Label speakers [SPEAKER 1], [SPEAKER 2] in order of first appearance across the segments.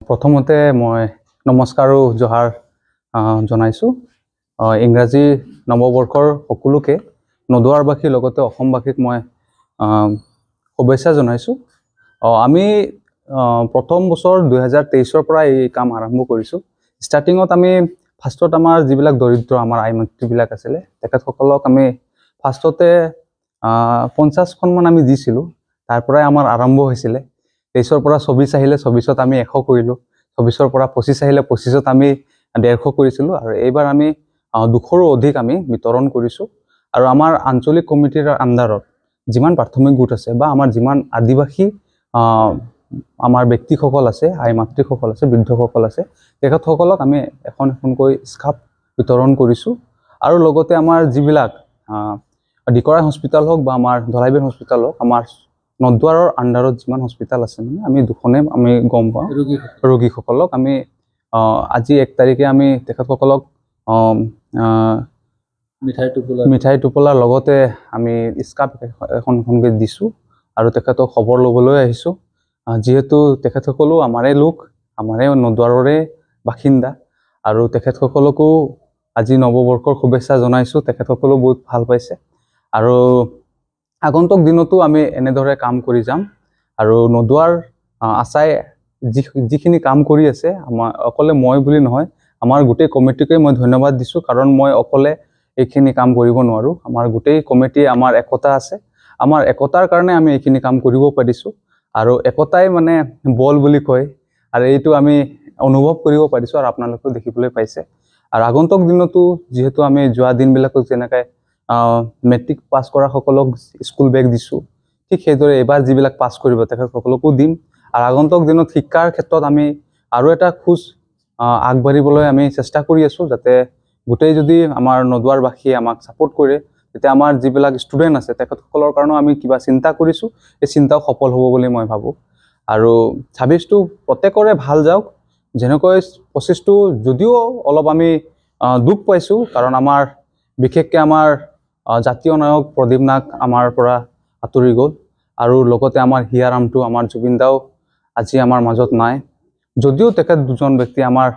[SPEAKER 1] প্ৰথমতে মই নমস্কাৰ আৰু জহাৰ জনাইছোঁ। ইংৰাজী নৱবৰ্ষৰ সকলোকে নদুৱাৰবাসীৰ লগতে অসমবাসীক মই শুভেচ্ছা জনাইছোঁ। আমি প্ৰথম বছৰ 2023 পৰা এই কাম আৰম্ভ কৰিছোঁ। ষ্টাৰ্টিঙত আমি ফাৰ্ষ্টত আমাৰ যিবিলাক দৰিদ্ৰ আমাৰ আই মাতৃবিলাক আছিলে তেখেতসকলক আমি ফাৰ্ষ্টতে 50খনমান আমি দিছিলোঁ। তাৰ পৰাই আমাৰ আৰম্ভ হৈছিলে। 23 পৰা 24 আহিলে 24ত আমি 100 কৰিলোঁ। 24 পৰা 25 আহিলে 25ত আমি 150 কৰিছিলোঁ আৰু এইবাৰ আমি 200ৰো অধিক আমি বিতৰণ কৰিছোঁ। আৰু আমাৰ আঞ্চলিক কমিটিৰ আণ্ডাৰত যিমান প্ৰাথমিক গোট আছে বা আমাৰ যিমান আদিবাসী আমাৰ ব্যক্তিসকল আছে, আই মাতৃসকল আছে, বৃদ্ধসকল আছে, তেখেতসকলক আমি এখন এখনকৈ স্কাৰ্ফ বিতৰণ কৰিছোঁ। আৰু লগতে আমাৰ যিবিলাক ডিকৰাই হস্পিটেল হওক বা আমাৰ ধলাইবিল হস্পিটেল হওক, আমাৰ নদুৱাৰৰ আণ্ডাৰত যিমান হস্পিটেল আছে মানে আমি দুখনে আমি গম পাওঁ ৰোগীসকলক আমি আজি 1 তাৰিখে আমি তেখেতসকলক মিঠাই টোপোলাৰ লগতে আমি স্কাৰ্ফ এখন এখনকৈ দিছোঁ আৰু তেখেতক খবৰ ল'বলৈ আহিছোঁ। যিহেতু তেখেতসকলো আমাৰে লোক, আমাৰে নদুৱাৰৰে বাসিন্দা আৰু তেখেতসকলকো আজি নৱবৰ্ষৰ শুভেচ্ছা জনাইছোঁ। তেখেতসকলেও বহুত ভাল পাইছে আৰু আগন্তুক দিনতো আমি এনেদৰে কাম কৰি যাম। আৰু নদুৱাৰ আচাই যিখিনি কাম কৰি আছে, আমাৰ অকলে মই বুলি নহয়, আমাৰ গোটেই কমিটিকে মই ধন্যবাদ দিছোঁ। কাৰণ মই অকলে এইখিনি কাম কৰিব নোৱাৰোঁ। আমাৰ গোটেই কমিটি আমাৰ একতা আছে। আমাৰ একতাৰ কাৰণে আমি এইখিনি কাম কৰিব পাৰিছোঁ আৰু একতাই মানে বল বুলি কয় আৰু এইটো আমি অনুভৱ কৰিব পাৰিছোঁ আৰু আপোনালোকেও দেখিবলৈ পাইছে। আৰু আগন্তুক দিনতো যিহেতু আমি যোৱা দিনবিলাকক যেনেকৈ মেট্ৰিক পাছ কৰা সকলক স্কুল বেগ দিছোঁ, ঠিক সেইদৰে এইবাৰ যিবিলাক পাছ কৰিব তেখেতসকলকো দিম। আৰু আগন্তুক দিনত শিক্ষাৰ ক্ষেত্ৰত আমি আৰু এটা খোজ আগবাঢ়িবলৈ আমি চেষ্টা কৰি আছোঁ, যাতে গোটেই যদি আমাৰ নদুৱাৰবাসীয়ে আমাক ছাপোৰ্ট কৰে, তেতিয়া আমাৰ যিবিলাক ষ্টুডেণ্ট আছে তেখেতসকলৰ কাৰণেও আমি কিবা চিন্তা কৰিছোঁ, এই চিন্তাও সফল হ'ব বুলি মই ভাবোঁ। আৰু 26টো প্ৰত্যেকৰে ভাল যাওক। যেনেকৈ 25টো যদিও অলপ আমি দুখ পাইছোঁ, কাৰণ আমাৰ বিশেষকৈ আমাৰ জাতীয় নায়ক প্ৰদীপ নাগ আমাৰ পৰা আঁতৰি গ'ল আৰু লগতে আমাৰ হিয়াৰামটো আমাৰ জুবিনদাও আজি আমাৰ মাজত নাই। যদিও তেখেত দুজন ব্যক্তি আমাৰ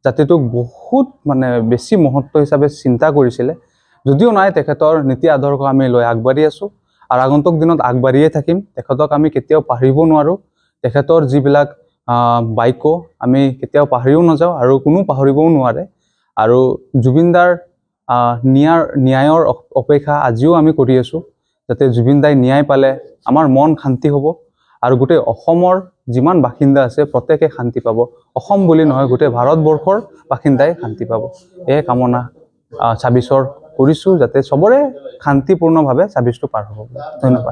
[SPEAKER 1] জাতিটোক বহুত মানে বেছি মহত্ব হিচাপে চিন্তা কৰিছিলে, যদিও নাই, তেখেতৰ নীতি আদৰ্শ আমি লৈ আগবাঢ়ি আছোঁ আৰু আগন্তুক দিনত আগবাঢ়িয়ে থাকিম। তেখেতক আমি কেতিয়াও পাহৰিব নোৱাৰোঁ। তেখেতৰ যিবিলাক বাক্য আমি কেতিয়াও পাহৰিও নাযাওঁ আৰু কোনো পাহৰিবও নোৱাৰে। আৰু জুবিনদাৰ ন্যায়ৰ অপেক্ষা আজিও আমি কৰি আছোঁ, যাতে জুবিনদাই ন্যায় পালে আমাৰ মন শান্তি হ'ব আৰু গোটেই অসমৰ যিমান বাসিন্দা আছে প্ৰত্যেকে শান্তি পাব। অসম বুলি নহয়, গোটেই ভাৰতবৰ্ষৰ বাসিন্দাই শান্তি পাব। এই কামনা 26ৰ কৰিছোঁ, যাতে চবৰে শান্তিপূৰ্ণভাৱে 26টো পাৰ হ'ব। ধন্যবাদ।